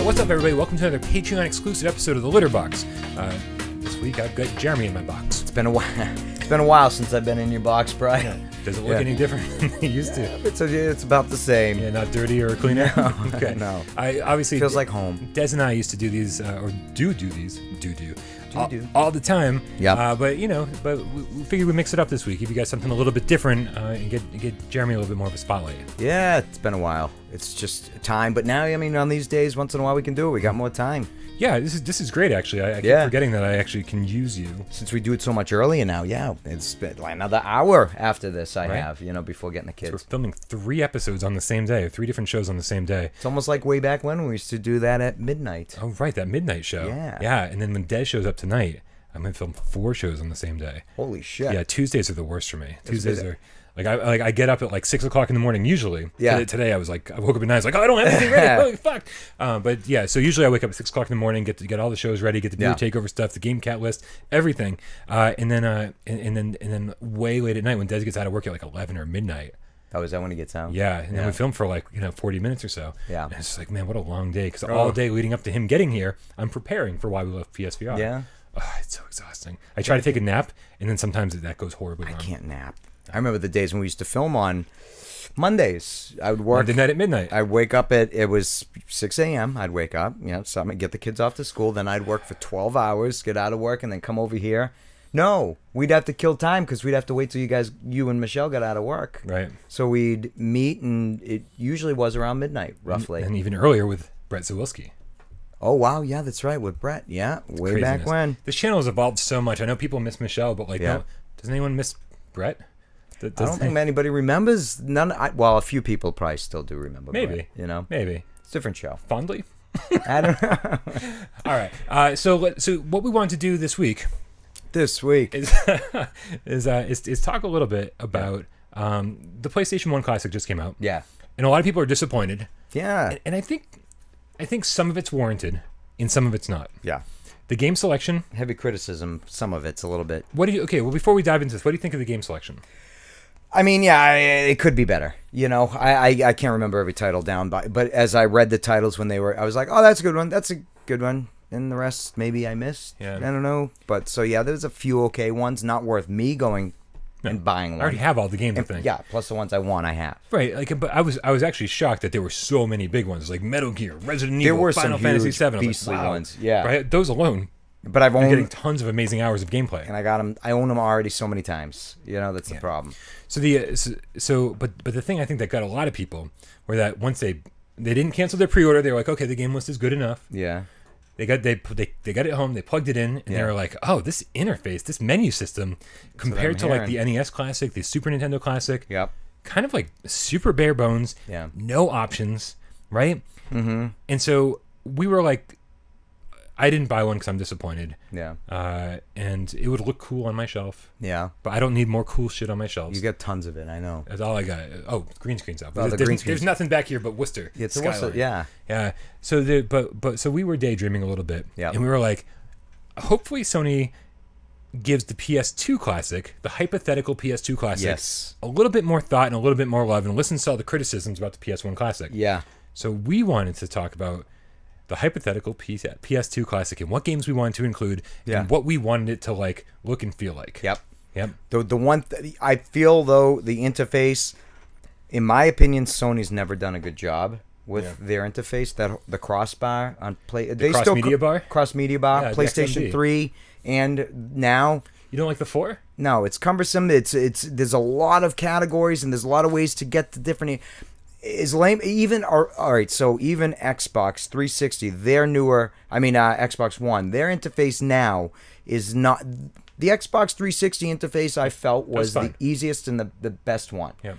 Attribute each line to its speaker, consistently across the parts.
Speaker 1: What's up, everybody? Welcome to another Patreon exclusive episode of The Litter Box. This week I've got Jeremy in my box.
Speaker 2: It's been a while. It's been a while since I've been in your box, Bryan.
Speaker 1: Yeah. Does it look any different than it used to?
Speaker 2: It's about the same.
Speaker 1: Yeah, not dirty or cleaner.
Speaker 2: No,
Speaker 1: okay.
Speaker 2: no.
Speaker 1: I obviously
Speaker 2: Feels like home.
Speaker 1: Des and I used to do these, or do these, all the time.
Speaker 2: Yeah.
Speaker 1: But we figured we'd mix it up this week. Give you guys something a little bit different, and get Jeremy a little bit more of a spotlight.
Speaker 2: Yeah, it's been a while. It's just time, but now, I mean, on these days, once in a while we can do it. We got more time.
Speaker 1: Yeah, this is great, actually. I keep forgetting that I actually can use you.
Speaker 2: Since we do it so much earlier now, yeah. It's been like another hour after this I have, before getting the kids.
Speaker 1: So we're filming 3 episodes on the same day, 3 different shows on the same day.
Speaker 2: It's almost like way back when we used to do that at midnight.
Speaker 1: Oh, right, that midnight show.
Speaker 2: Yeah.
Speaker 1: Yeah, and then when Des shows up tonight, I'm going to film 4 shows on the same day.
Speaker 2: Holy shit.
Speaker 1: Yeah, Tuesdays are the worst for me. Tuesdays are... I get up at like 6 o'clock in the morning usually.
Speaker 2: Yeah.
Speaker 1: Today I was like, I woke up at 9. I was like, oh, I don't have anything ready. Holy fuck. But yeah, so usually I wake up at 6 o'clock in the morning, get all the shows ready, get the beer takeover stuff, the game cat list, everything, and then way late at night when Des gets out of work at like 11 or midnight.
Speaker 2: Oh, is that when he gets out?
Speaker 1: Yeah, and then we film for like 40 minutes or so.
Speaker 2: Yeah.
Speaker 1: And it's just like, man, what a long day. Because all day leading up to him getting here, I'm preparing for why we left PSVR.
Speaker 2: Yeah.
Speaker 1: Oh, it's so exhausting. I try to take a nap, and then sometimes that goes horribly wrong.
Speaker 2: I can't nap. I remember the days when we used to film on Mondays. I would work
Speaker 1: Monday night at midnight.
Speaker 2: I'd wake up it was 6 a.m. I'd wake up, something, get the kids off to school. Then I'd work for 12 hours, get out of work, and then come over here. No, we'd have to kill time because we'd have to wait till you and Michelle got out of work.
Speaker 1: Right.
Speaker 2: So we'd meet, and it usually was around midnight, roughly.
Speaker 1: And even earlier with Brett Zawilski.
Speaker 2: Oh, wow. Yeah, that's right. With Brett. Yeah. Way
Speaker 1: Craziness.
Speaker 2: Back when.
Speaker 1: This channel has evolved so much. I know people miss Michelle, but no, doesn't anyone miss Brett?
Speaker 2: I don't think anybody remembers. Well, a few people probably still do remember.
Speaker 1: Maybe.
Speaker 2: Brett,
Speaker 1: Maybe.
Speaker 2: It's a different show.
Speaker 1: Fondly?
Speaker 2: I don't know.
Speaker 1: All right. So what we want to do this week
Speaker 2: is
Speaker 1: talk a little bit about the PlayStation 1 Classic just came out.
Speaker 2: Yeah.
Speaker 1: And a lot of people are disappointed.
Speaker 2: Yeah.
Speaker 1: And I think some of it's warranted and some of it's not.
Speaker 2: Yeah.
Speaker 1: The game selection.
Speaker 2: Heavy criticism. Some of it's a little bit.
Speaker 1: Okay, well, before we dive into this, what do you think of the game selection?
Speaker 2: I mean, yeah, it could be better. I can't remember every title down, but as I read the titles when they were, I was like, oh, that's a good one. That's a good one. And the rest, maybe I missed. Yeah. I don't know. But so, yeah, there's a few okay ones. Not worth me going and buying one.
Speaker 1: I already have all the games, I think.
Speaker 2: Yeah, plus the ones I want, I have.
Speaker 1: Right. But I was actually shocked that there were so many big ones, like Metal Gear, Resident Evil,
Speaker 2: were
Speaker 1: Final
Speaker 2: some
Speaker 1: Fantasy
Speaker 2: huge,
Speaker 1: VII.
Speaker 2: beastly ones. Yeah.
Speaker 1: Right? Those alone.
Speaker 2: But I've
Speaker 1: getting tons of amazing hours of gameplay.
Speaker 2: And I got them. I own them already so many times. That's the problem.
Speaker 1: So but the thing I think that got a lot of people were that once they didn't cancel their pre-order, they were like, okay, the game list is good enough.
Speaker 2: Yeah.
Speaker 1: They got it home, they plugged it in, and they were like, oh, this interface, this menu system, compared to like the NES Classic, the Super Nintendo Classic, kind of like super bare bones, no options, right? Mm-hmm. And so we were like, I didn't buy one because I'm disappointed. Yeah. And it would look cool on my shelf. Yeah. But I don't need more cool shit on my shelves.
Speaker 2: You got tons of it, I know.
Speaker 1: That's all I got. Oh, green screen's out.
Speaker 2: Oh,
Speaker 1: there's nothing back here but Worcester.
Speaker 2: Yeah, it's Worcester, yeah.
Speaker 1: Yeah. So so we were daydreaming a little bit. Yeah. And we were like, hopefully Sony gives the PS2 Classic, the hypothetical PS2 Classic, a little bit more thought and a little bit more love and listens to all the criticisms about the PS1 Classic. Yeah. So we wanted to talk about the hypothetical PS2 Classic and what games we wanted to include and what we wanted it to like look and feel like. Yep.
Speaker 2: The one I feel though, the interface, in my opinion, Sony's never done a good job with their interface. That the crossbar on
Speaker 1: cross media bar,
Speaker 2: PlayStation 3, and now
Speaker 1: you don't like the 4?
Speaker 2: No, it's cumbersome. There's a lot of categories and there's a lot of ways to get to different. Is lame. Even all right. So even Xbox 360, their newer, Xbox One, their interface now is not the Xbox 360 interface. I felt was the easiest and the best one. Yeah.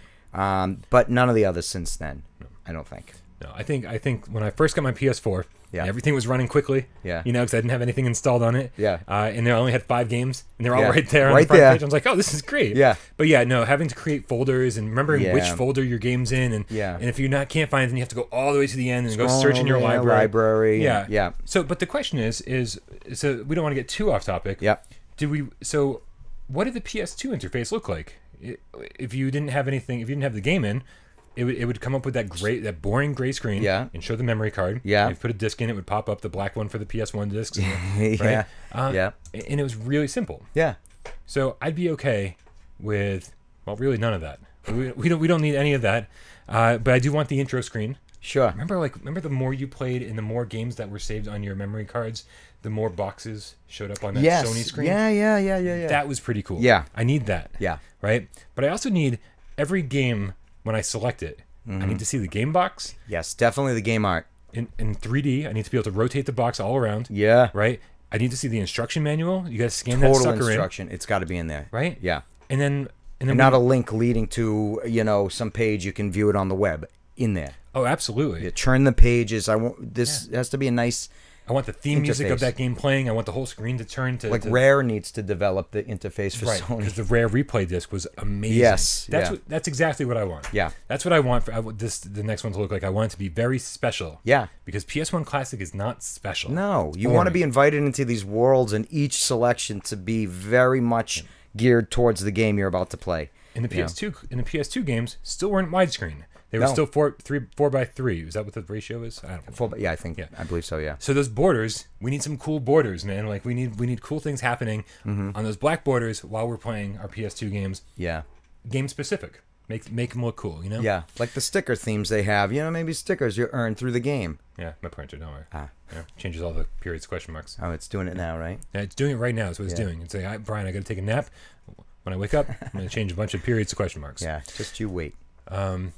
Speaker 2: But none of the others since then. No. I don't think.
Speaker 1: No, I think when I first got my PS4, everything was running quickly. Yeah. Because I didn't have anything installed on it. Yeah. And they only had 5 games, and they're all right there on the front page. I was like, oh, this is great. Yeah. But having to create folders and remembering which folder your game's in, and if you can't find it, then you have to go all the way to the end and go search in your library.
Speaker 2: Yeah. Yeah.
Speaker 1: So, but the question is so we don't want to get too off topic. Yeah. So, what did the PS2 interface look like? If you didn't have anything, if you didn't have the game in, it would come up with that boring gray screen.
Speaker 2: Yeah.
Speaker 1: And show the memory card.
Speaker 2: Yeah.
Speaker 1: If you put a disc in, it would pop up the black one for the PS1 discs.
Speaker 2: Yeah.
Speaker 1: Right?
Speaker 2: Yeah.
Speaker 1: And it was really simple.
Speaker 2: Yeah.
Speaker 1: So I'd be okay with, well, really none of that. We don't need any of that. But I do want the intro screen.
Speaker 2: Sure.
Speaker 1: Remember the more you played and the more games that were saved on your memory cards, the more boxes showed up on that Sony screen.
Speaker 2: Yeah.
Speaker 1: That was pretty cool.
Speaker 2: Yeah.
Speaker 1: I need that.
Speaker 2: Yeah.
Speaker 1: Right? But I also need every game when I select it. I need to see the game box.
Speaker 2: Yes, definitely the game art.
Speaker 1: In 3D, I need to be able to rotate the box all around.
Speaker 2: Yeah.
Speaker 1: Right? I need to see the instruction manual. You got to scan that
Speaker 2: Total
Speaker 1: sucker
Speaker 2: instruction. It's got to be in there.
Speaker 1: Right?
Speaker 2: Yeah.
Speaker 1: And then
Speaker 2: not a link leading to, some page you can view it on the web in there.
Speaker 1: Oh, absolutely.
Speaker 2: Yeah, turn the pages. This has to be a nice.
Speaker 1: I want the theme music of that game playing. I want the whole screen to turn to
Speaker 2: Rare needs to develop the interface for Sony,
Speaker 1: because the Rare replay disc was amazing.
Speaker 2: Yes,
Speaker 1: that's exactly what I want.
Speaker 2: Yeah,
Speaker 1: that's what I want for the next one to look like. I want it to be very special.
Speaker 2: Yeah,
Speaker 1: because PS1 Classic is not special.
Speaker 2: No, you want to be invited into these worlds, and each selection to be very much geared towards the game you're about to play.
Speaker 1: In the PS2 games, still weren't widescreen. They were still 4:3. Is that what the ratio is? I don't know.
Speaker 2: I believe so. Yeah.
Speaker 1: So those borders, we need some cool borders, man. Like we need cool things happening on those black borders while we're playing our PS2 games.
Speaker 2: Yeah.
Speaker 1: Game specific. Make them look cool.
Speaker 2: Yeah. Like the sticker themes they have. Maybe stickers you earn through the game.
Speaker 1: Yeah. My printer. Don't worry. Changes all the periods, question marks.
Speaker 2: Oh, it's doing it now, right?
Speaker 1: Yeah, it's doing it right now. That's what it's doing. It's like, Brian, I got to take a nap. When I wake up, I'm going to change a bunch of periods to question marks.
Speaker 2: Yeah. Just you wait.
Speaker 1: Just want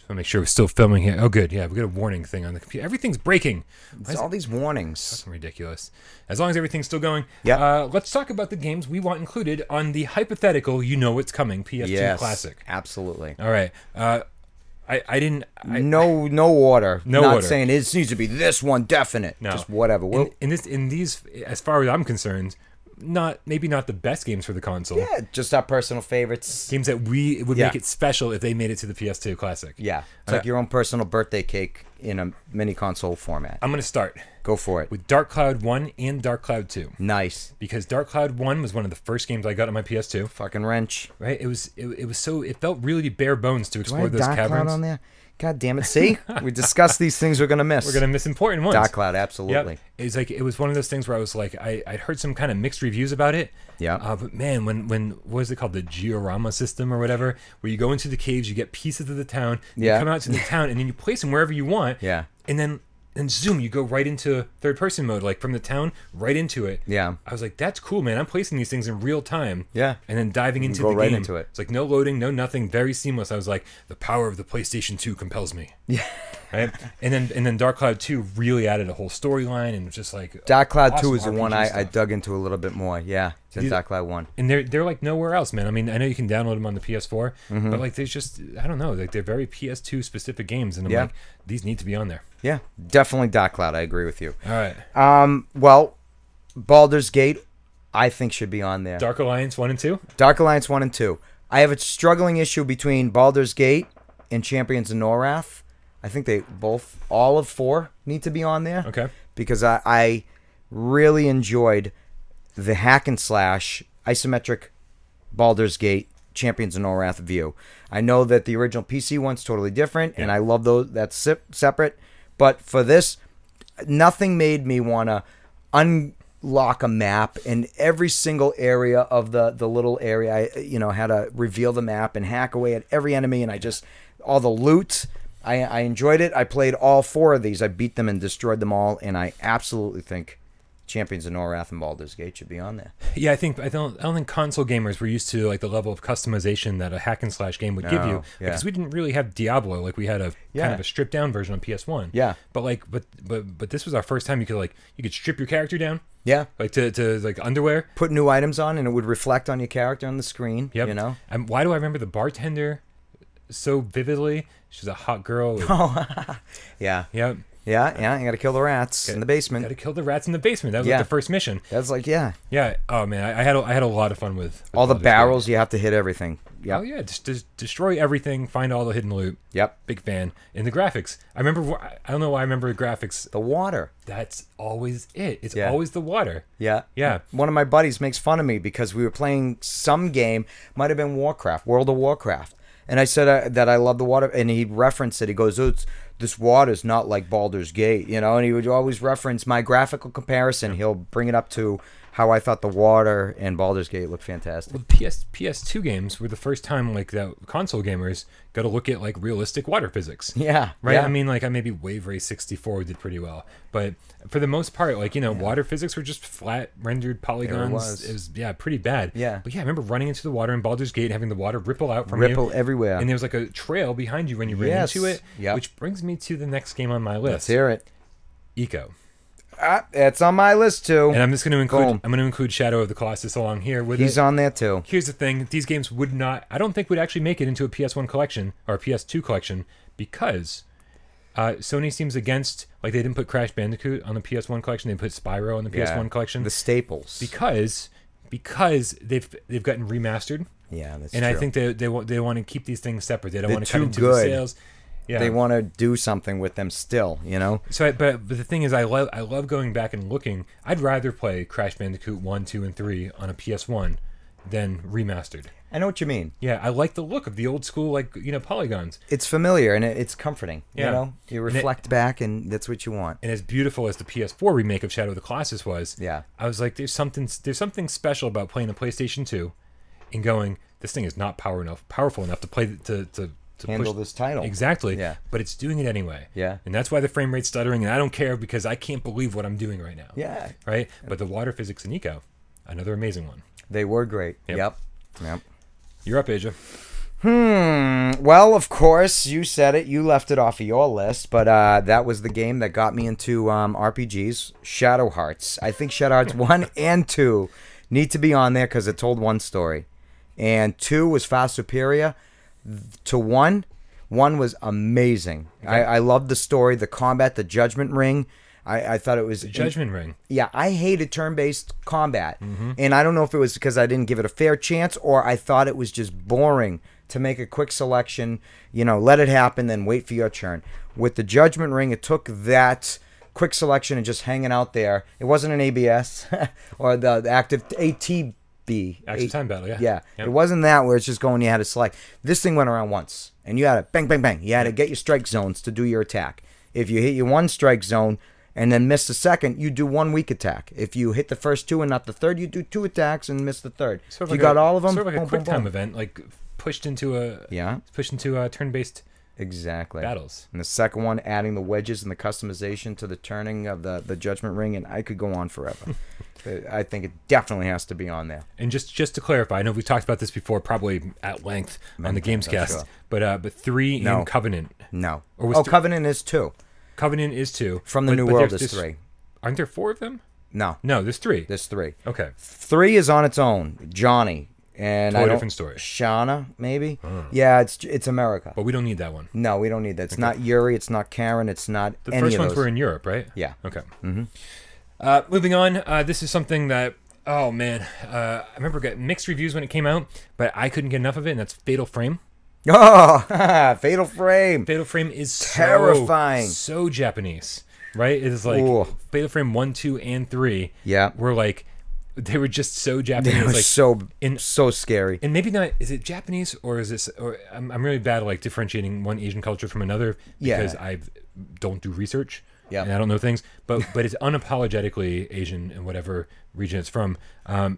Speaker 1: to make sure we're still filming here. Oh, good. Yeah, we got a warning thing on the computer. Everything's breaking.
Speaker 2: It's all these warnings.
Speaker 1: Fucking ridiculous. As long as everything's still going.
Speaker 2: Yeah.
Speaker 1: Let's talk about the games we want included on the Hypothetical You Know What's Coming PS2 Classic.
Speaker 2: Absolutely.
Speaker 1: All right.
Speaker 2: No order.
Speaker 1: No
Speaker 2: Not
Speaker 1: order.
Speaker 2: saying it needs to be this one definite.
Speaker 1: No.
Speaker 2: Just whatever.
Speaker 1: In these, as far as I'm concerned, maybe not the best games for the console.
Speaker 2: Yeah, just our personal favorites.
Speaker 1: Games that would make it special if they made it to the PS2 Classic.
Speaker 2: Yeah, it's like your own personal birthday cake in a mini console format.
Speaker 1: I'm going to start.
Speaker 2: Go for it.
Speaker 1: With Dark Cloud 1 and Dark Cloud 2.
Speaker 2: Nice.
Speaker 1: Because Dark Cloud 1 was one of the first games I got on my PS2.
Speaker 2: Fucking wrench.
Speaker 1: Right? It felt really bare bones to explore those
Speaker 2: Dark
Speaker 1: caverns.
Speaker 2: Cloud on there? God damn it. See? We discussed these things we're going to miss.
Speaker 1: We're going to miss important ones.
Speaker 2: Dark Cloud, absolutely.
Speaker 1: Yep. It was one of those things where I was like, I'd heard some kind of mixed reviews about it.
Speaker 2: Yeah.
Speaker 1: But man, when what is it called? The Georama system or whatever, where you go into the caves, you get pieces of the town, you come out to the town, and then you place them wherever you want.
Speaker 2: Yeah.
Speaker 1: And then zoom, you go right into third person mode, like from the town right into it.
Speaker 2: Yeah.
Speaker 1: I was like, that's cool, man. I'm placing these things in real time.
Speaker 2: Yeah.
Speaker 1: And then diving into
Speaker 2: go
Speaker 1: the
Speaker 2: right
Speaker 1: game.
Speaker 2: into it.
Speaker 1: It's like no loading, no nothing, very seamless. I was like, the power of the PlayStation 2 compels me.
Speaker 2: Yeah.
Speaker 1: Right? And then Dark Cloud 2 really added a whole storyline, and it was just like
Speaker 2: Dark Cloud
Speaker 1: awesome
Speaker 2: 2 is the one
Speaker 1: RPG
Speaker 2: I
Speaker 1: stuff.
Speaker 2: dug into a little bit more. Yeah. Than Dark Cloud 1.
Speaker 1: And they're like nowhere else, man. I mean, I know you can download them on the PS4, but like there's just, I don't know, like they're very PS2 specific games, and I'm like, these need to be on there.
Speaker 2: Yeah, definitely Dark Cloud. I agree with you.
Speaker 1: All right.
Speaker 2: Well, Baldur's Gate, I think should be on there.
Speaker 1: Dark Alliance 1 and 2?
Speaker 2: Dark Alliance 1 and 2. I have a struggling issue between Baldur's Gate and Champions of Norath. I think all of 4 need to be on there.
Speaker 1: Okay.
Speaker 2: Because I really enjoyed the hack and slash isometric Baldur's Gate Champions of Norath view. I know that the original PC one's totally different, and I love those. That's separate. But for this, nothing made me want to unlock a map in every single area of the little area. I had to reveal the map and hack away at every enemy, and all the loot. I enjoyed it. I played all 4 of these. I beat them and destroyed them all, and I absolutely think Champions of Norath and Baldur's Gate should be on there.
Speaker 1: Yeah, I don't think console gamers were used to like the level of customization that a hack and slash game would give you, because we didn't really have Diablo. Like we had a kind of a stripped down version on PS1.
Speaker 2: Yeah.
Speaker 1: But this was our first time you could strip your character down.
Speaker 2: Yeah.
Speaker 1: Like to like underwear.
Speaker 2: Put new items on, and it would reflect on your character on the screen.
Speaker 1: Yep.
Speaker 2: You know.
Speaker 1: And why do I remember the bartender so vividly? She's a hot girl.
Speaker 2: Yeah.
Speaker 1: Yep.
Speaker 2: Yeah, you got to kill the rats in the basement.
Speaker 1: Got to kill the rats in the basement. That was like the first mission.
Speaker 2: That's like
Speaker 1: Yeah. Oh man, I had a lot of fun with
Speaker 2: all the barrels. You have to hit everything.
Speaker 1: Yep. Oh yeah, just destroy everything. Find all the hidden loot.
Speaker 2: Yep.
Speaker 1: Big fan. And the graphics. I don't know why I remember the graphics.
Speaker 2: The water.
Speaker 1: That's always it. It's always the water.
Speaker 2: Yeah.
Speaker 1: Yeah.
Speaker 2: One of my buddies makes fun of me because we were playing some game. Might have been World of Warcraft. And I said that I love the water, and he referenced it. He goes, "Oh, this water's not like Baldur's Gate," you know. And he would always reference my graphical comparison. He'll bring it up to how I thought the water and Baldur's Gate looked fantastic.
Speaker 1: Well, PS2 games were the first time like the console gamers got to look at like realistic water physics.
Speaker 2: Yeah,
Speaker 1: right.
Speaker 2: Yeah.
Speaker 1: I mean, like maybe Wave Race 64 did pretty well, but for the most part, like water physics were just flat rendered polygons. It was pretty bad.
Speaker 2: Yeah,
Speaker 1: but I remember running into the water in Baldur's Gate, having the water ripple out from
Speaker 2: you everywhere,
Speaker 1: and there was like a trail behind you when you ran into it.
Speaker 2: Yep.
Speaker 1: Which brings me to the next game on my list.
Speaker 2: Let's hear it.
Speaker 1: Eco.
Speaker 2: It's on my list too.
Speaker 1: And I'm just going to include. I'm going to include Shadow of the Colossus along here with
Speaker 2: He's on there too.
Speaker 1: Here's the thing: these games would not. I don't think would actually make it into a PS1 collection or a PS2 collection because Sony seems against. Like they didn't put Crash Bandicoot on the PS1 collection. They put Spyro on the PS1 collection.
Speaker 2: The staples.
Speaker 1: Because they've gotten remastered.
Speaker 2: Yeah, that's
Speaker 1: and
Speaker 2: true.
Speaker 1: I think they want to keep these things separate. They don't want to cut into the sales. Yeah.
Speaker 2: They want to do something with them still, you know.
Speaker 1: So, but the thing is, I love going back and looking. I'd rather play Crash Bandicoot 1, 2, and 3 on a PS1 than remastered.
Speaker 2: I know what you mean.
Speaker 1: Yeah, I like the look of the old school, like polygons.
Speaker 2: It's familiar and it's comforting. Yeah. You know, you reflect back, and that's what you want.
Speaker 1: And as beautiful as the PS4 remake of Shadow of the Colossus was, I was like, there's something special about playing a PlayStation 2 and going, this thing is not powerful enough to play to
Speaker 2: handle this title.
Speaker 1: Exactly. Yeah. But it's doing it anyway.
Speaker 2: Yeah.
Speaker 1: And that's why the frame rate's stuttering, and I don't care because I can't believe what I'm doing right now.
Speaker 2: Yeah.
Speaker 1: Right? But the water physics in Eco, another amazing one.
Speaker 2: They were great. Yep.
Speaker 1: You're up, Asia.
Speaker 2: Well, of course, you said it. You left it off of your list, but that was the game that got me into RPGs, Shadow Hearts. I think Shadow Hearts 1 and 2 need to be on there because it told one story. And 2 was far superior to 1. 1 was amazing. Okay. I loved the story, the combat, the Judgment Ring. I thought it was...
Speaker 1: The Judgment Ring.
Speaker 2: Yeah, I hated turn-based combat. And I don't know if it was because I didn't give it a fair chance or I thought it was just boring to make a quick selection, let it happen, then wait for your turn. With the Judgment Ring, it took that quick selection and just hanging out there. It wasn't an ABS or the active ATB.
Speaker 1: Active time battle, yeah.
Speaker 2: Yeah. Yep. It wasn't that where it's just going, you had to select. This thing went around once, and you had to bang, bang, bang. You had to get your strike zones to do your attack. If you hit your one strike zone and then miss the second, you do one weak attack. If you hit the first two and not the third, you do 2 attacks and miss the third.
Speaker 1: Sort
Speaker 2: of you got all of them?
Speaker 1: Sort of like a quick time event, like pushed into a turn-based battles.
Speaker 2: And the second one, adding the wedges and the customization to the turning of the Judgment Ring, and I could go on forever. I think it definitely has to be on there.
Speaker 1: And just to clarify, I know we've talked about this before, probably at length on the Gamescast, sure. but 3 in Covenant.
Speaker 2: No. Covenant is 2.
Speaker 1: Covenant is 2.
Speaker 2: From the New World is 3.
Speaker 1: Aren't there 4 of them?
Speaker 2: No,
Speaker 1: there's 3.
Speaker 2: There's 3.
Speaker 1: Okay.
Speaker 2: 3 is on its own. Johnny. And
Speaker 1: totally different story.
Speaker 2: Shauna, maybe. Yeah, it's America.
Speaker 1: But we don't need that one.
Speaker 2: No, we don't need that. It's not Yuri. It's not Karen. It's not
Speaker 1: the
Speaker 2: any of those.
Speaker 1: The first ones were in Europe, right?
Speaker 2: Yeah.
Speaker 1: Okay. Moving on. This is something that, oh man, I remember getting mixed reviews when it came out, but I couldn't get enough of it, and that's Fatal Frame.
Speaker 2: Oh, Fatal Frame.
Speaker 1: Fatal Frame is
Speaker 2: terrifying.
Speaker 1: So Japanese, right? It is like Fatal Frame 1, 2, and 3.
Speaker 2: Yeah.
Speaker 1: Were like, they were just so Japanese.
Speaker 2: They were
Speaker 1: like,
Speaker 2: so scary.
Speaker 1: And maybe not, is it Japanese or is this, or I'm really bad at like differentiating one Asian culture from another because I don't do research. Yeah. And I don't know things, but it's unapologetically Asian in whatever region it's from.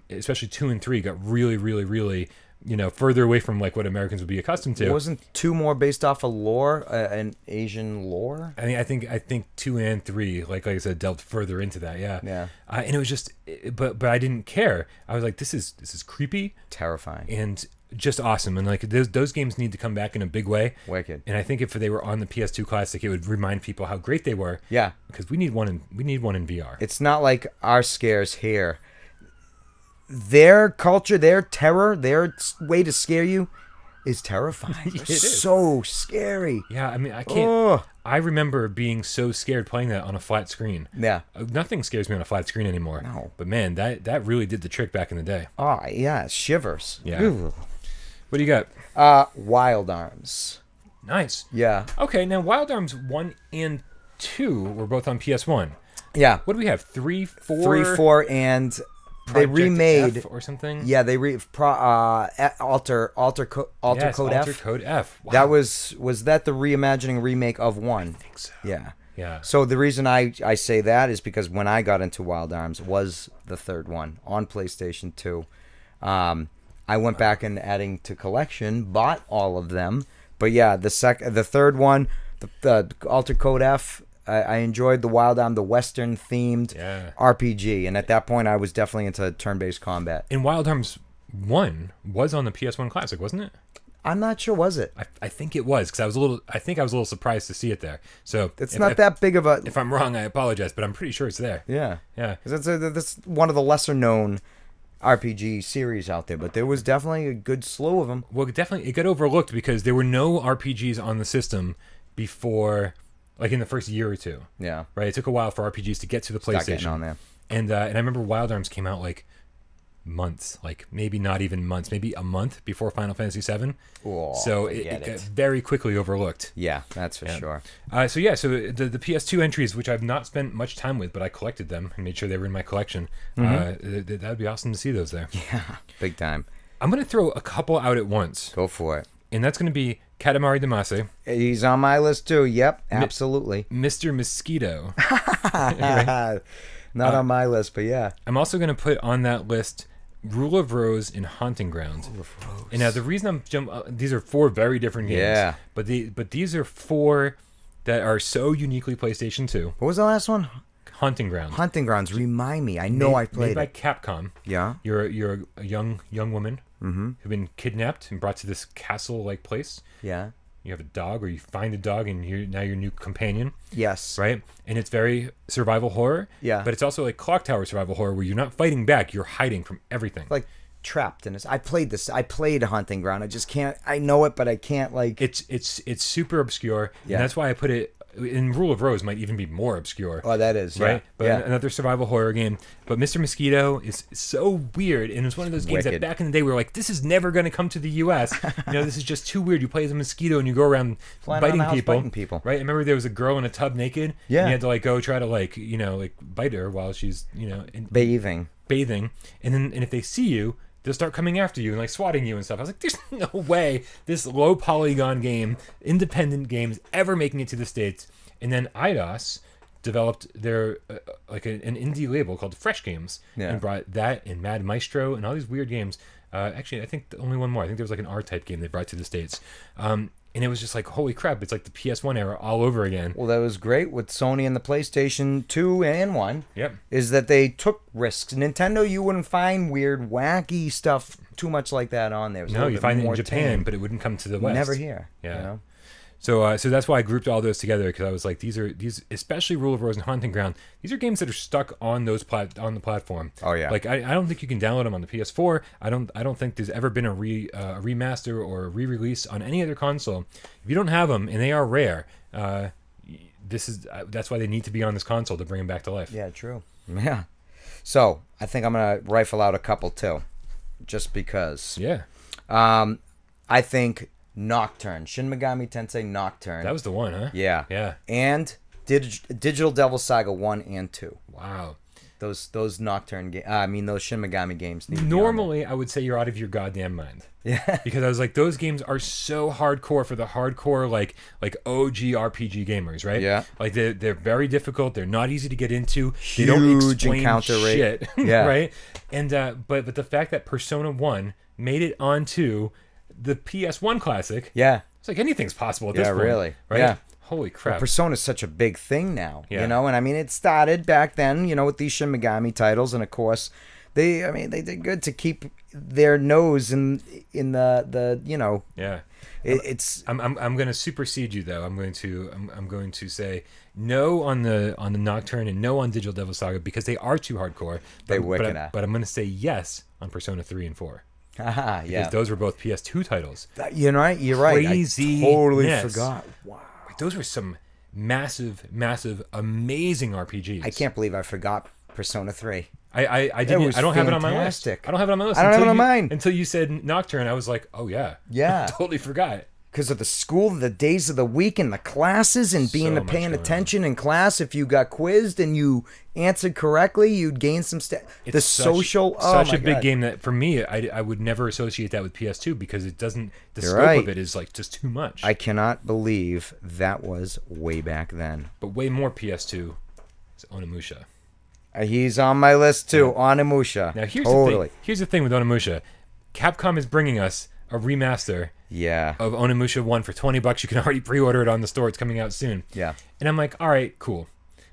Speaker 1: Especially 2 and 3 got really, really, really, further away from like what Americans would be accustomed to.
Speaker 2: Wasn't 2 more based off of lore, an Asian lore?
Speaker 1: I think 2 and 3, like I said, delved further into that. Yeah.
Speaker 2: Yeah.
Speaker 1: And it was just, but I didn't care. I was like, this is creepy,
Speaker 2: terrifying,
Speaker 1: and just awesome. And like those games need to come back in a big way.
Speaker 2: Wicked.
Speaker 1: And I think if they were on the PS2 Classic, it would remind people how great they were.
Speaker 2: Yeah.
Speaker 1: Because we need one in VR.
Speaker 2: It's not like our scares here. Their culture, their terror, their way to scare you is terrifying. It is so scary.
Speaker 1: Yeah, I mean, I can't. I remember being so scared playing that on a flat screen.
Speaker 2: Yeah.
Speaker 1: Nothing scares me on a flat screen anymore.
Speaker 2: No.
Speaker 1: But man, that really did the trick back in the day.
Speaker 2: Oh, yeah, shivers.
Speaker 1: Yeah. Ooh. What do you got?
Speaker 2: Wild Arms.
Speaker 1: Nice.
Speaker 2: Yeah.
Speaker 1: Okay, now Wild Arms 1 and 2 were both on PS1.
Speaker 2: Yeah.
Speaker 1: What do we have? 3, 4?
Speaker 2: 3, 4, and they remade
Speaker 1: F or something.
Speaker 2: Yeah, they Alter Code F.
Speaker 1: Alter Code F. Wow.
Speaker 2: That was that the reimagining remake of 1?
Speaker 1: I think so.
Speaker 2: Yeah.
Speaker 1: Yeah.
Speaker 2: So the reason I say that is because when I got into Wild Arms was the third one on PlayStation 2. I went back and adding to collection, bought all of them. But yeah, the third one, the Alter Code F, I enjoyed the Wild Arms, the Western themed RPG, and at that point I was definitely into turn-based combat.
Speaker 1: And Wild Arms 1 was on the PS1 Classic, wasn't it?
Speaker 2: I'm not sure, was it?
Speaker 1: I think it was, because I was a little surprised to see it there. So
Speaker 2: it's not that big of a.
Speaker 1: If I'm wrong, I apologize, but I'm pretty sure it's there.
Speaker 2: Yeah,
Speaker 1: yeah.
Speaker 2: Because that's one of the lesser known RPG series out there, but there was definitely a good slew of them.
Speaker 1: Well, definitely it got overlooked because there were no RPGs on the system before, like in the first year or two.
Speaker 2: Yeah,
Speaker 1: right. It took a while for RPGs to get to the PlayStation.
Speaker 2: Start getting on there.
Speaker 1: And I remember Wild Arms came out like months, like maybe not even months, maybe a month before Final Fantasy VII.
Speaker 2: Oh,
Speaker 1: so it got very quickly overlooked.
Speaker 2: Yeah, that's for sure.
Speaker 1: So the PS2 entries, which I've not spent much time with, but I collected them and made sure they were in my collection. That'd be awesome to see those there.
Speaker 2: Yeah, big time.
Speaker 1: I'm gonna throw a couple out at once.
Speaker 2: Go for it.
Speaker 1: And that's gonna be Katamari Damacy.
Speaker 2: He's on my list too. Yep, absolutely.
Speaker 1: Mr. Mosquito.
Speaker 2: Not on my list, but yeah.
Speaker 1: I'm also gonna put on that list Rule of Rose and Haunting Ground. And now the reason these are 4 very different games.
Speaker 2: Yeah.
Speaker 1: But these are 4 that are so uniquely PlayStation 2.
Speaker 2: What was the last one?
Speaker 1: Haunting Ground.
Speaker 2: Haunting Grounds. Remind me. I know I played
Speaker 1: made by Capcom.
Speaker 2: Yeah.
Speaker 1: You're a young woman who've been kidnapped and brought to this castle-like place.
Speaker 2: Yeah.
Speaker 1: You have a dog, or you find a dog, and you're now your new companion.
Speaker 2: Yes.
Speaker 1: Right? And it's very survival horror.
Speaker 2: Yeah.
Speaker 1: But it's also like Clock Tower survival horror, where you're not fighting back, you're hiding from everything.
Speaker 2: Like trapped in this. I played Haunting Ground. I just can't. I know it, but I can't like.
Speaker 1: It's super obscure. Yeah. And that's why I put it. In Rule of Rose might even be more obscure.
Speaker 2: Oh, that is
Speaker 1: right.
Speaker 2: Yeah.
Speaker 1: But another survival horror game. But Mr. Mosquito is so weird, and it's one of those games that back in the day we were like, this is never going to come to the U.S. This is just too weird. You play as a mosquito and you go around biting people. Right. I remember there was a girl in a tub naked.
Speaker 2: Yeah.
Speaker 1: And you had to like go try to like bite her while she's
Speaker 2: bathing,
Speaker 1: and if they see you, they'll start coming after you and like swatting you and stuff. I was like, there's no way this low polygon game, independent game, is ever making it to the States. And then Eidos developed their an indie label called Fresh Games and brought that and Mad Maestro and all these weird games. Actually, I think only one more. I think there was like an R-type game they brought to the States. And it was just like, holy crap, it's like the PS1 era all over again.
Speaker 2: Well, that was great with Sony and the PlayStation 2 and 1.
Speaker 1: Yep.
Speaker 2: Is that they took risks. Nintendo, you wouldn't find weird, wacky stuff too much like that on there.
Speaker 1: No, you find it in Japan, but it wouldn't come to the West.
Speaker 2: Never here.
Speaker 1: Yeah. So that's why I grouped all those together, because I was like, these, especially Rule of Rose and Haunting Ground, these are games that are stuck on on the platform.
Speaker 2: Oh yeah.
Speaker 1: Like I don't think you can download them on the PS4. I don't think there's ever been a remaster or a re-release on any other console. If you don't have them, and they are rare, that's why they need to be on this console to bring them back to life.
Speaker 2: Yeah, true. Yeah. So I think I'm gonna rifle out a couple too, just because.
Speaker 1: Yeah.
Speaker 2: I think Nocturne, Shin Megami Tensei Nocturne.
Speaker 1: That was the one, huh?
Speaker 2: Yeah.
Speaker 1: Yeah.
Speaker 2: And Digital Devil Saga 1 and 2.
Speaker 1: Wow.
Speaker 2: Those Nocturne games. Those Shin Megami games.
Speaker 1: Normally, I would say you're out of your goddamn mind.
Speaker 2: Yeah.
Speaker 1: Because I was like, those games are so hardcore for the hardcore like OG RPG gamers, right?
Speaker 2: Yeah.
Speaker 1: Like they're very difficult. They're not easy to get into.
Speaker 2: Huge
Speaker 1: they don't explain
Speaker 2: encounter
Speaker 1: shit.
Speaker 2: Rate. Yeah.
Speaker 1: Right. And but the fact that Persona 1 made it onto the PS1 Classic.
Speaker 2: Yeah.
Speaker 1: It's like anything's possible at this point.
Speaker 2: Yeah, really.
Speaker 1: Right?
Speaker 2: Yeah.
Speaker 1: Holy crap.
Speaker 2: Well, Persona is such a big thing now,
Speaker 1: yeah.
Speaker 2: And I mean, it started back then, with these Shin Megami titles, and of course, they did good to keep their nose in the
Speaker 1: Yeah.
Speaker 2: It's.
Speaker 1: I'm going to supersede you though. I'm going to say no on the Nocturne and no on Digital Devil Saga because they are too hardcore.
Speaker 2: But
Speaker 1: I'm going to say yes on Persona 3 and 4.
Speaker 2: Yeah.
Speaker 1: Because those were both PS2 titles.
Speaker 2: You're right.
Speaker 1: Crazy.
Speaker 2: I totally forgot. Wow.
Speaker 1: Those were some massive, amazing RPGs.
Speaker 2: I can't believe I forgot Persona 3.
Speaker 1: I didn't. I don't have it on my list. I don't have it on my list.
Speaker 2: I don't have it on mine
Speaker 1: until you said Nocturne. I was like, oh yeah,
Speaker 2: yeah.
Speaker 1: I totally forgot.
Speaker 2: because of the school, the days of the week, and the classes, and being
Speaker 1: So
Speaker 2: paying
Speaker 1: much going
Speaker 2: attention in class. If you got quizzed and you answered correctly, you'd gain some the social.
Speaker 1: Such a big game that for me, I would never associate that with PS2 because it doesn't. The scope of it is like just too much.
Speaker 2: I cannot believe that was way back then.
Speaker 1: But way more PS2 is Onimusha.
Speaker 2: He's on my list too. Onimusha.
Speaker 1: Now here's the thing with Onimusha. Capcom is bringing us a remaster.
Speaker 2: Yeah.
Speaker 1: Of Onimusha 1 for $20. You can already pre-order it on the store. It's coming out soon.
Speaker 2: Yeah.
Speaker 1: And I'm like, all right, cool.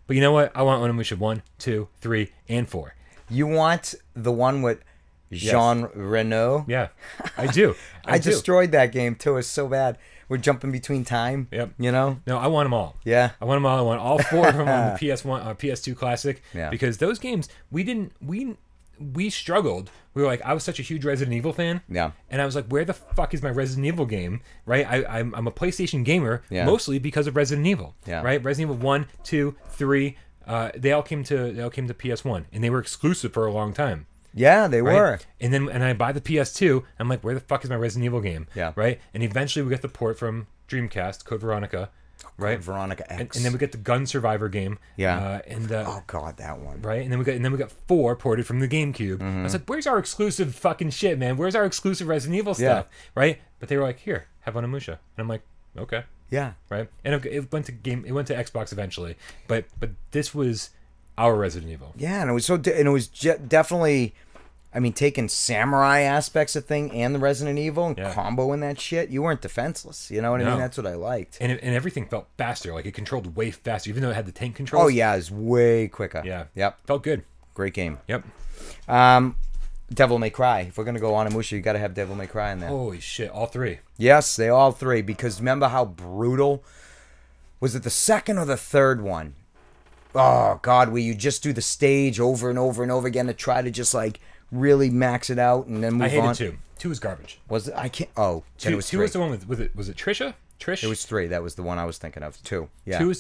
Speaker 1: But you know what? I want Onimusha 1, 2, 3, and 4.
Speaker 2: You want the one with Jean Reno?
Speaker 1: Yeah, I do.
Speaker 2: I destroyed that game too. It's so bad. We're jumping between time.
Speaker 1: Yep.
Speaker 2: You know?
Speaker 1: No, I want them all.
Speaker 2: Yeah.
Speaker 1: I want them all. I want all 4 of them on the PS1, PS2 Classic.
Speaker 2: Yeah.
Speaker 1: Because those games, we struggled. We were like, I was such a huge Resident Evil fan.
Speaker 2: Yeah.
Speaker 1: And I was like, where the fuck is my Resident Evil game? Right? I'm a PlayStation gamer, mostly because of Resident Evil.
Speaker 2: Yeah.
Speaker 1: Right? Resident Evil 1, 2, 3, they all came to PS1, and they were exclusive for a long time.
Speaker 2: Yeah, they were.
Speaker 1: And I buy the PS2. I'm like, where the fuck is my Resident Evil game?
Speaker 2: Yeah.
Speaker 1: Right? And eventually we get the port from Dreamcast, Code Veronica. Right,
Speaker 2: Code Veronica X,
Speaker 1: and then we get the Gun Survivor game.
Speaker 2: Yeah,
Speaker 1: oh
Speaker 2: god, that one.
Speaker 1: Right, and then we got 4 ported from the GameCube. I was like, where's our exclusive fucking shit, man? Where's our exclusive Resident Evil stuff? Right, but they were like, here, have Onimusha, and I'm like, okay,
Speaker 2: yeah,
Speaker 1: right, and it went to Xbox eventually, but this was our Resident Evil.
Speaker 2: Yeah, and it was definitely. I mean, taking samurai aspects of thing and the Resident Evil and comboing that shit, you weren't defenseless. You know what I mean? That's what I liked.
Speaker 1: And everything felt faster. Like, it controlled way faster, even though it had the tank controls.
Speaker 2: Oh, yeah, it was way quicker.
Speaker 1: Yeah.
Speaker 2: Yep.
Speaker 1: Felt good.
Speaker 2: Great game.
Speaker 1: Yep.
Speaker 2: Devil May Cry. If we're going to go on Onimusha, you got to have Devil May Cry in there.
Speaker 1: Holy shit, all 3.
Speaker 2: Yes, they all 3. Because remember how brutal... Was it the second or the third one? Oh, God, where you just do the stage over and over and over again to try to just, like... really max it out and then move on.
Speaker 1: I hated 2. 2 was garbage.
Speaker 2: Was it? I can't. Oh,
Speaker 1: 2 was 2 was the one with it. Was it Trisha? Trish?
Speaker 2: It was 3. That was the one I was thinking of. 2. Yeah.
Speaker 1: 2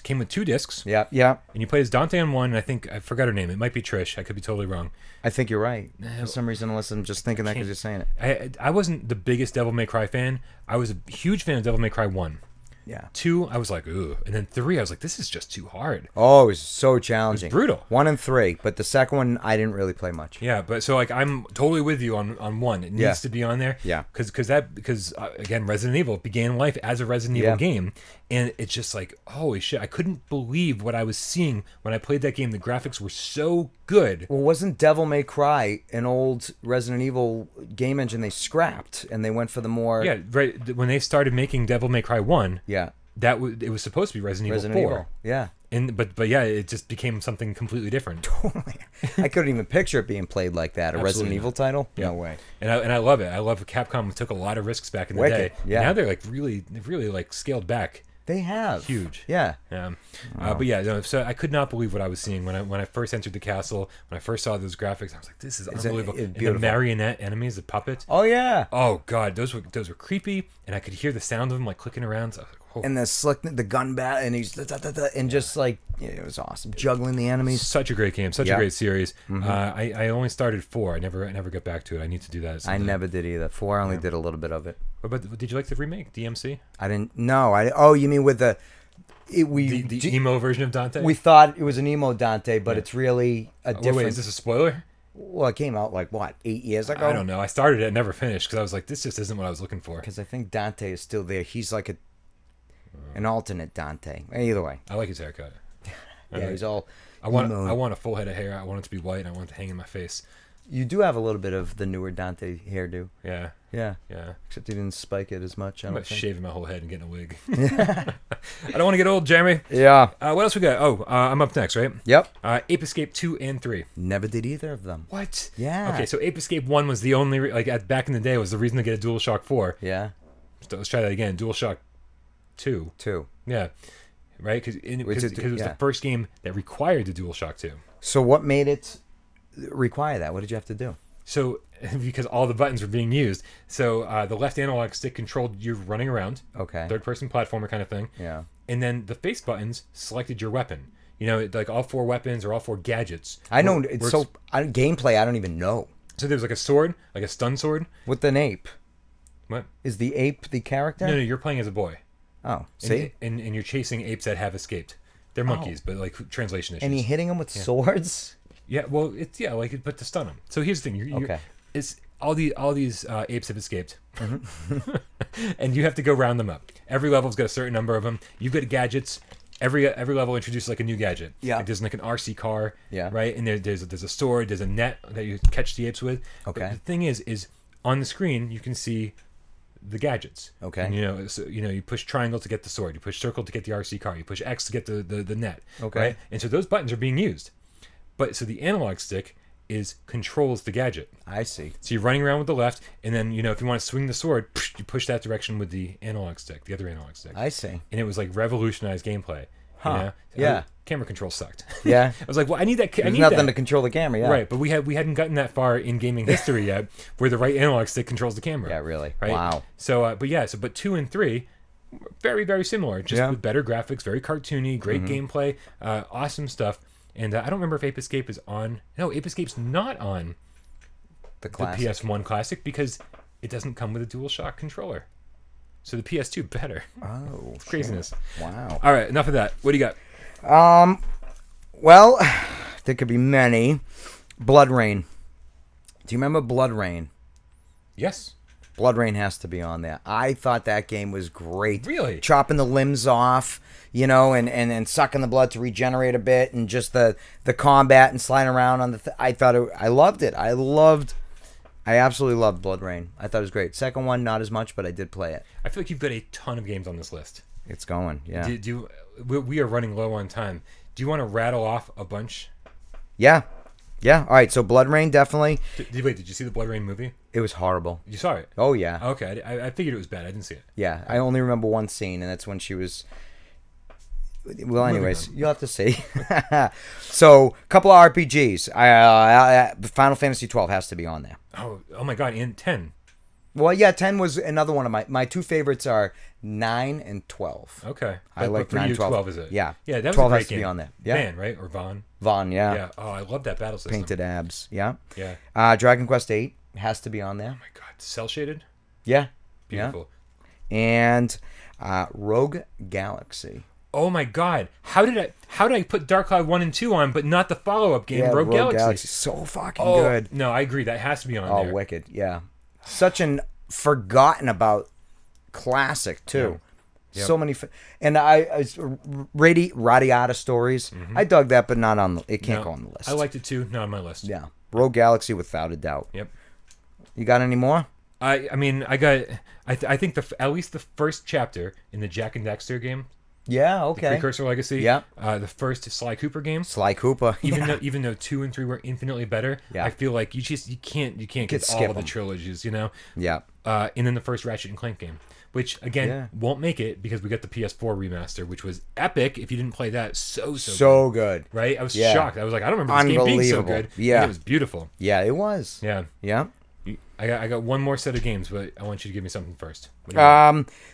Speaker 1: came with 2 discs.
Speaker 2: Yeah. Yeah.
Speaker 1: And you played as Dante on 1. And I forgot her name. It might be Trish. I could be totally wrong.
Speaker 2: I think you're right. For some reason, unless I'm just thinking that because you're saying
Speaker 1: it. I wasn't the biggest Devil May Cry fan. I was a huge fan of Devil May Cry 1.
Speaker 2: Yeah. 2,
Speaker 1: I was like, ooh. And then 3, I was like, this is just too hard.
Speaker 2: Oh, it was so challenging.
Speaker 1: It was brutal.
Speaker 2: 1 and 3, but the second one, I didn't really play much.
Speaker 1: Yeah, but so, like, I'm totally with you on 1. It needs to be on there.
Speaker 2: Yeah.
Speaker 1: Because again, Resident Evil began life as a Resident Evil game. And it's just like, holy shit, I couldn't believe what I was seeing when I played that game. The graphics were so good.
Speaker 2: Well, wasn't Devil May Cry an old Resident Evil game engine they scrapped and they went for the more...
Speaker 1: Yeah, right. When they started making Devil May Cry 1, it was supposed to be Resident Evil 4.
Speaker 2: Yeah.
Speaker 1: But yeah, it just became something completely different.
Speaker 2: Totally. I couldn't even picture it being played like that. A Resident Evil title? Yeah. No way.
Speaker 1: And I love it. I love Capcom took a lot of risks back in the day.
Speaker 2: Yeah.
Speaker 1: Now they've really like scaled back.
Speaker 2: They have.
Speaker 1: Huge.
Speaker 2: Yeah.
Speaker 1: But yeah, no, so I could not believe what I was seeing when I first entered the castle. When I first saw those graphics, I was like, "This is unbelievable." And the marionette enemies, the puppets.
Speaker 2: Oh yeah.
Speaker 1: Oh god, those were creepy, and I could hear the sound of them like clicking around. So I was like, oh.
Speaker 2: And the gun bat, and he's and just like it was awesome, juggling the enemies.
Speaker 1: Such a great game, such a great series. I only started 4. I never got back to it. I need to do that.
Speaker 2: I never did either. 4, I only did a little bit of it.
Speaker 1: But did you like the remake, DMC?
Speaker 2: I didn't. No, oh, you mean with the
Speaker 1: emo version of Dante?
Speaker 2: We thought it was an emo Dante, but it's really a different.
Speaker 1: Wait, is this a spoiler?
Speaker 2: Well, it came out like what, 8 years ago?
Speaker 1: I don't know. I started it and never finished because I was like, this just isn't what I was looking for.
Speaker 2: Because I think Dante is still there. He's like an alternate Dante. Either way,
Speaker 1: I like his haircut.
Speaker 2: Yeah, he's all.
Speaker 1: I want a full head of hair. I want it to be white. I want it to hang in my face.
Speaker 2: You do have a little bit of the newer Dante hairdo.
Speaker 1: Yeah.
Speaker 2: Yeah.
Speaker 1: Yeah.
Speaker 2: Except you didn't spike it as much.
Speaker 1: I'm about shaving my whole head and getting a wig. I don't want to get old, Jeremy.
Speaker 2: Yeah.
Speaker 1: What else we got? Oh, I'm up next, right?
Speaker 2: Yep.
Speaker 1: Ape Escape 2 and 3.
Speaker 2: Never did either of them.
Speaker 1: What?
Speaker 2: Yeah.
Speaker 1: Okay, so Ape Escape 1 was the only, back in the day, was the reason to get a DualShock 4.
Speaker 2: Yeah.
Speaker 1: So let's try that again. DualShock 2.
Speaker 2: 2.
Speaker 1: Yeah. Right? Because it was the first game that required the DualShock 2.
Speaker 2: So what made it require that? What did you have to do?
Speaker 1: So, because all the buttons were being used. So, the left analog stick controlled you running around.
Speaker 2: Okay.
Speaker 1: Third-person platformer kind of thing.
Speaker 2: Yeah.
Speaker 1: And then the face buttons selected your weapon. You know, like all 4 weapons or all 4 gadgets.
Speaker 2: I know. Gameplay, I don't even know.
Speaker 1: So there was like a sword, like a stun sword.
Speaker 2: With an ape.
Speaker 1: What?
Speaker 2: Is the ape the character?
Speaker 1: No, you're playing as a boy.
Speaker 2: Oh, see?
Speaker 1: And you're chasing apes that have escaped. They're monkeys, but like translation issues.
Speaker 2: And you're hitting them with swords?
Speaker 1: Yeah, well, it's but to stun them. So here's the thing: it's all these apes have escaped, and you have to go round them up. Every level's got a certain number of them. You've got gadgets. Every level introduces like a new gadget.
Speaker 2: Yeah,
Speaker 1: like there's like an RC car.
Speaker 2: Yeah,
Speaker 1: right. And there's a sword. There's a net that you catch the apes with.
Speaker 2: Okay.
Speaker 1: But the thing is on the screen you can see the gadgets.
Speaker 2: Okay.
Speaker 1: And, so you push triangle to get the sword. You push circle to get the RC car. You push X to get the net.
Speaker 2: Okay.
Speaker 1: Right? And so those buttons are being used. But so the analog stick controls the gadget.
Speaker 2: I see.
Speaker 1: So you're running around with the left, and then if you want to swing the sword, you push that direction with the analog stick, the other analog stick.
Speaker 2: I see.
Speaker 1: And it was like revolutionized gameplay.
Speaker 2: Huh. Yeah.
Speaker 1: Camera control sucked.
Speaker 2: Yeah.
Speaker 1: I was like, well, I need that.
Speaker 2: There's nothing to control the camera. Yeah.
Speaker 1: Right, but we hadn't gotten that far in gaming history yet, where the right analog stick controls the camera.
Speaker 2: Yeah, really.
Speaker 1: Right?
Speaker 2: Wow.
Speaker 1: So, but 2 and 3, very very similar, just with better graphics, very cartoony, great gameplay, awesome stuff. And I don't remember if Ape Escape is on. No, Ape Escape's not on the PS1 Classic because it doesn't come with a DualShock controller. So the PS2 better.
Speaker 2: Oh,
Speaker 1: it's craziness.
Speaker 2: Wow.
Speaker 1: All right, enough of that. What do you got?
Speaker 2: Well, there could be many. Blood Rain. Do you remember Blood Rain?
Speaker 1: Yes.
Speaker 2: Blood Rain has to be on there. I thought that game was great.
Speaker 1: Really?
Speaker 2: Chopping the limbs off, and sucking the blood to regenerate a bit, and just the combat and sliding around on the. I loved it. I absolutely loved Blood Rain. I thought it was great. Second one, not as much, but I did play it.
Speaker 1: I feel like you've got a ton of games on this list.
Speaker 2: It's going, yeah.
Speaker 1: We are running low on time. Do you want to rattle off a bunch?
Speaker 2: Yeah. Yeah. All right. So Blood Rain, definitely.
Speaker 1: Did you see the Blood Rain movie?
Speaker 2: It was horrible.
Speaker 1: You saw it?
Speaker 2: Oh, yeah.
Speaker 1: Okay. I figured it was bad. I didn't see it.
Speaker 2: Yeah. I only remember one scene, and that's when she was... Well, anyways, you'll have to see. So, a couple of RPGs. Final Fantasy 12 has to be on there.
Speaker 1: Oh my God. And 10.
Speaker 2: Well, yeah, 10 was another one of my two favorites are 9 and 12.
Speaker 1: Okay.
Speaker 2: I like 9 and 12.
Speaker 1: Is it?
Speaker 2: Yeah.
Speaker 1: Yeah, that was
Speaker 2: 12
Speaker 1: a great
Speaker 2: has to
Speaker 1: game.
Speaker 2: be on there. Yeah.
Speaker 1: Van, right? Or Vaughn?
Speaker 2: Vaughn, yeah.
Speaker 1: Yeah. Oh, I love that battle system.
Speaker 2: Painted abs. Yeah.
Speaker 1: Yeah.
Speaker 2: Dragon Quest 8 has to be on there.
Speaker 1: Oh my God. Cell shaded?
Speaker 2: Yeah.
Speaker 1: Beautiful.
Speaker 2: Yeah. And Rogue Galaxy.
Speaker 1: Oh my God! How did I put Dark Cloud 1 and 2 on, but not the follow-up game, Rogue Galaxy?
Speaker 2: So fucking good.
Speaker 1: No, I agree. That has to be on there.
Speaker 2: Oh, wicked! Yeah, such an forgotten about classic too. Yep. So many, and Radiata Stories. Mm-hmm. I dug that, but not on the. It can't go on the list.
Speaker 1: I liked it too. Not on my list.
Speaker 2: Yeah, Rogue Galaxy without a doubt.
Speaker 1: Yep.
Speaker 2: You got any more?
Speaker 1: I think at least the first chapter in the Jak and Daxter game.
Speaker 2: Yeah, okay.
Speaker 1: The Precursor Legacy.
Speaker 2: Yeah.
Speaker 1: The first Sly Cooper game.
Speaker 2: Sly Cooper.
Speaker 1: Even though 2 and 3 were infinitely better, I feel like you can't get all of the trilogies,
Speaker 2: Yeah.
Speaker 1: And then the first Ratchet and Clank game, which again won't make it because we got the PS4 remaster, which was epic. If you didn't play that, so
Speaker 2: good.
Speaker 1: Right? I was shocked. I was like, I don't remember this game being so good.
Speaker 2: Yeah.
Speaker 1: And it was beautiful.
Speaker 2: Yeah, it was.
Speaker 1: Yeah.
Speaker 2: Yeah.
Speaker 1: I got one more set of games, but I want you to give me something first.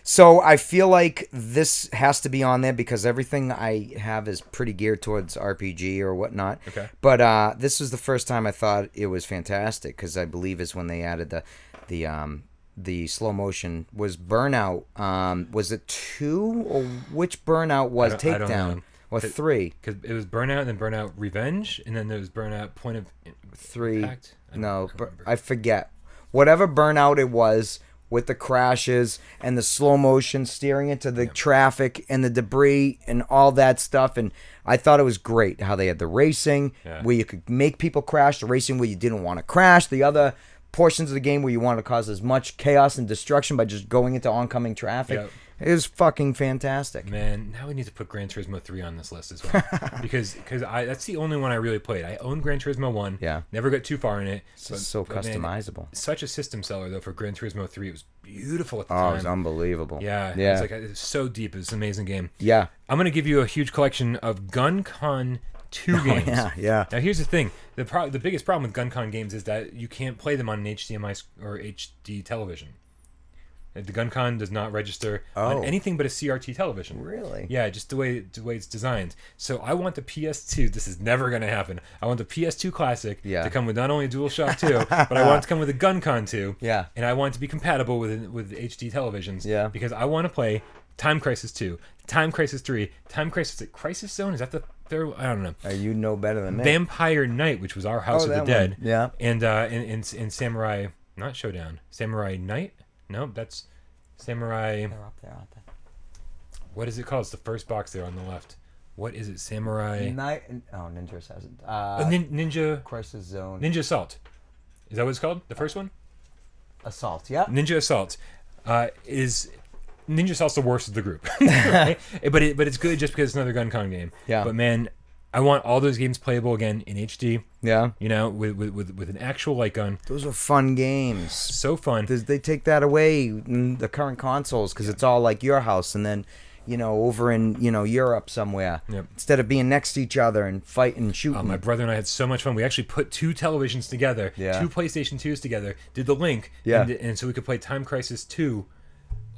Speaker 2: So I feel like this has to be on there because everything I have is pretty geared towards RPG or whatnot.
Speaker 1: Okay.
Speaker 2: But this was the first time I thought it was fantastic because I believe is when they added the slow motion. Was Burnout. Was it 2 or which Burnout was Takedown? Or 3?
Speaker 1: Because it was Burnout, and then Burnout Revenge, and then there was Burnout Point of
Speaker 2: 3.
Speaker 1: Impact.
Speaker 2: I forget. Whatever Burnout it was with the crashes and the slow motion steering into the traffic and the debris and all that stuff. And I thought it was great how they had the racing where you could make people crash, the racing where you didn't want to crash, the other portions of the game where you want to cause as much chaos and destruction by just going into oncoming traffic. Yep. It was fucking fantastic.
Speaker 1: Man, now we need to put Gran Turismo 3 on this list as well. because that's the only one I really played. I own Gran Turismo 1.
Speaker 2: Yeah.
Speaker 1: Never got too far in it.
Speaker 2: It's so customizable.
Speaker 1: Man, such a system seller, though, for Gran Turismo 3. It was beautiful at the time.
Speaker 2: Oh, it was unbelievable.
Speaker 1: Yeah. It was so deep. It was an amazing game.
Speaker 2: Yeah.
Speaker 1: I'm going to give you a huge collection of GunCon 2 games.
Speaker 2: Yeah.
Speaker 1: Now, here's the thing. The biggest problem with GunCon games is that you can't play them on an HDMI or HD television. The GunCon does not register on anything but a CRT television.
Speaker 2: Really?
Speaker 1: Yeah, just the way it's designed. So I want the PS2. This is never going to happen. I want the PS2 Classic to come with not only a DualShock 2, but I want it to come with a GunCon 2.
Speaker 2: Yeah.
Speaker 1: And I want it to be compatible with HD televisions.
Speaker 2: Yeah.
Speaker 1: Because I want to play Time Crisis 2, Time Crisis 3, Time Crisis... Crisis Zone? Is that the third? I don't know.
Speaker 2: You know better than me.
Speaker 1: Vampire Knight, which was our House of the Dead.
Speaker 2: One. Yeah.
Speaker 1: And Samurai... Not Showdown. Samurai Knight? No, that's Samurai...
Speaker 2: They're up there, aren't they?
Speaker 1: What is it called? It's the first box there on the left. What is it? Samurai...
Speaker 2: Ninja Assassin.
Speaker 1: Ninja...
Speaker 2: Crisis Zone.
Speaker 1: Ninja Assault. Is that what it's called? The first one?
Speaker 2: Assault, yeah.
Speaker 1: Ninja Assault is... Ninja Assault's the worst of the group. Right? but it's good just because it's another GunCon game.
Speaker 2: Yeah.
Speaker 1: But man, I want all those games playable again in HD.
Speaker 2: Yeah.
Speaker 1: You know, with an actual light gun.
Speaker 2: Those are fun games.
Speaker 1: So fun.
Speaker 2: They take that away in the current consoles because it's all like your house and then, you know, over in, you know, Europe somewhere.
Speaker 1: Yep.
Speaker 2: Instead of being next to each other and fighting and shooting.
Speaker 1: My brother and I had so much fun. We actually put 2 televisions together, 2 PlayStation 2s together, did the link, and so we could play Time Crisis 2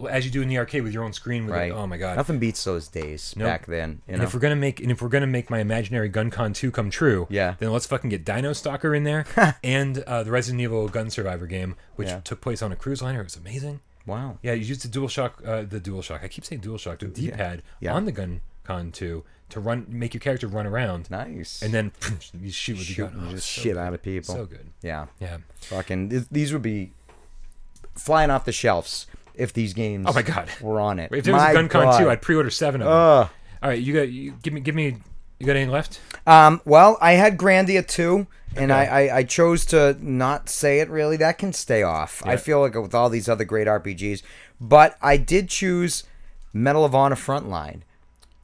Speaker 1: as you do in the arcade with your own screen. With it. Oh my god,
Speaker 2: nothing beats those days back then. You know?
Speaker 1: If we're gonna make my imaginary GunCon 2 come true, then let's fucking get Dino Stalker in there and the Resident Evil Gun Survivor game, which took place on a cruise liner. It was amazing.
Speaker 2: Wow.
Speaker 1: Yeah, you used the DualShock. I keep saying DualShock, the D-pad on the GunCon 2 to make your character run around.
Speaker 2: Nice.
Speaker 1: And then you shoot with the gun.
Speaker 2: Oh, just shit out of people.
Speaker 1: So good.
Speaker 2: Yeah.
Speaker 1: Yeah.
Speaker 2: Fucking these would be flying off the shelves if these games were on it.
Speaker 1: If there was a GunCon 2, I'd pre-order 7 of them. All right, give me you got any left?
Speaker 2: Well, I had Grandia 2, and I chose to not say it really. That can stay off. I feel like with all these other great RPGs. But I did choose Medal of Honor Frontline.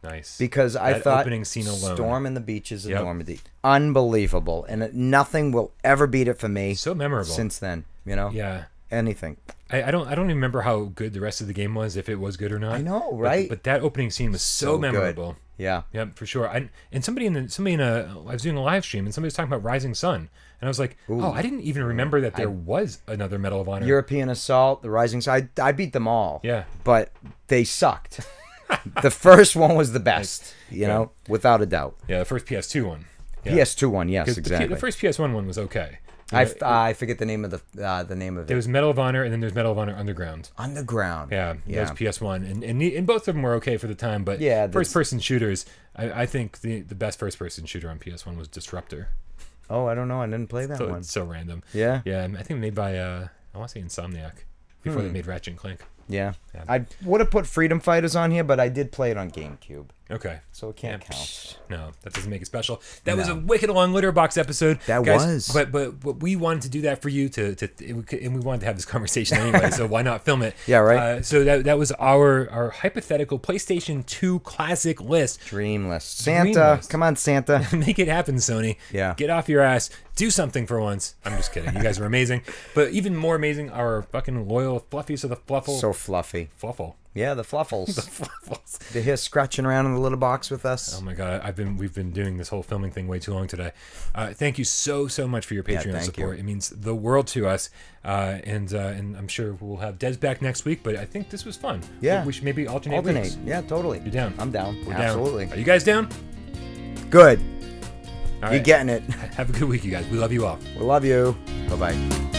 Speaker 1: Nice.
Speaker 2: Because I thought
Speaker 1: opening scene alone.
Speaker 2: Storm in the Beaches of Normandy. Unbelievable. And nothing will ever beat it for me.
Speaker 1: So memorable.
Speaker 2: Since then, you know?
Speaker 1: Yeah.
Speaker 2: Anything.
Speaker 1: I don't even remember how good the rest of the game was, if it was good or not.
Speaker 2: I know, right?
Speaker 1: But that opening scene was so memorable.
Speaker 2: Good. Yeah.
Speaker 1: Yeah, for sure. I was doing a live stream and somebody was talking about Rising Sun. And I was like, I didn't even remember that there was another Medal of Honor.
Speaker 2: European Assault, the Rising Sun. I beat them all.
Speaker 1: Yeah.
Speaker 2: But they sucked. The first one was the best, you know, without a doubt.
Speaker 1: Yeah, the first PS2 one. Yeah.
Speaker 2: PS2 one, yes, exactly.
Speaker 1: The first PS1 one was okay.
Speaker 2: I forget the name of the name of it.
Speaker 1: There was Medal of Honor, and then there's Medal of Honor Underground.
Speaker 2: Underground.
Speaker 1: Yeah. That was PS1, and both of them were okay for the time. But first-person shooters, I think the best first-person shooter on PS1 was Disruptor.
Speaker 2: Oh, I don't know. I didn't play that one.
Speaker 1: It's so random.
Speaker 2: Yeah.
Speaker 1: Yeah, I think made by I want to say Insomniac before they made Ratchet and Clank.
Speaker 2: Yeah. I would have put Freedom Fighters on here, but I did play it on GameCube.
Speaker 1: Okay.
Speaker 2: So it can't count.
Speaker 1: No, that doesn't make it special. That was a wicked long litter box episode.
Speaker 2: That was.
Speaker 1: But we wanted to do that for you and we wanted to have this conversation anyway, so why not film it?
Speaker 2: Yeah, right.
Speaker 1: So that was our hypothetical PlayStation 2 classic list.
Speaker 2: Dream list. Santa, come on, Santa.
Speaker 1: Make it happen, Sony.
Speaker 2: Yeah.
Speaker 1: Get off your ass. Do something for once. I'm just kidding. You guys are amazing. But even more amazing, our fucking loyal fluffies of the fluffle.
Speaker 2: So fluffy.
Speaker 1: Fluffle.
Speaker 2: Yeah, the fluffles.
Speaker 1: The fluffles.
Speaker 2: They're here scratching around in the little box with us.
Speaker 1: Oh my god, we've been doing this whole filming thing way too long today. Thank you so much for your Patreon support. It means the world to us. And I'm sure we'll have Dez back next week. But I think this was fun.
Speaker 2: Yeah,
Speaker 1: we should maybe alternate weeks.
Speaker 2: Yeah, totally.
Speaker 1: You down?
Speaker 2: I'm down.
Speaker 1: We're
Speaker 2: Absolutely.
Speaker 1: Down. Are you guys down?
Speaker 2: Good.
Speaker 1: All right.
Speaker 2: You're getting it.
Speaker 1: Have a good week, you guys. We love you all.
Speaker 2: We love you. Bye bye.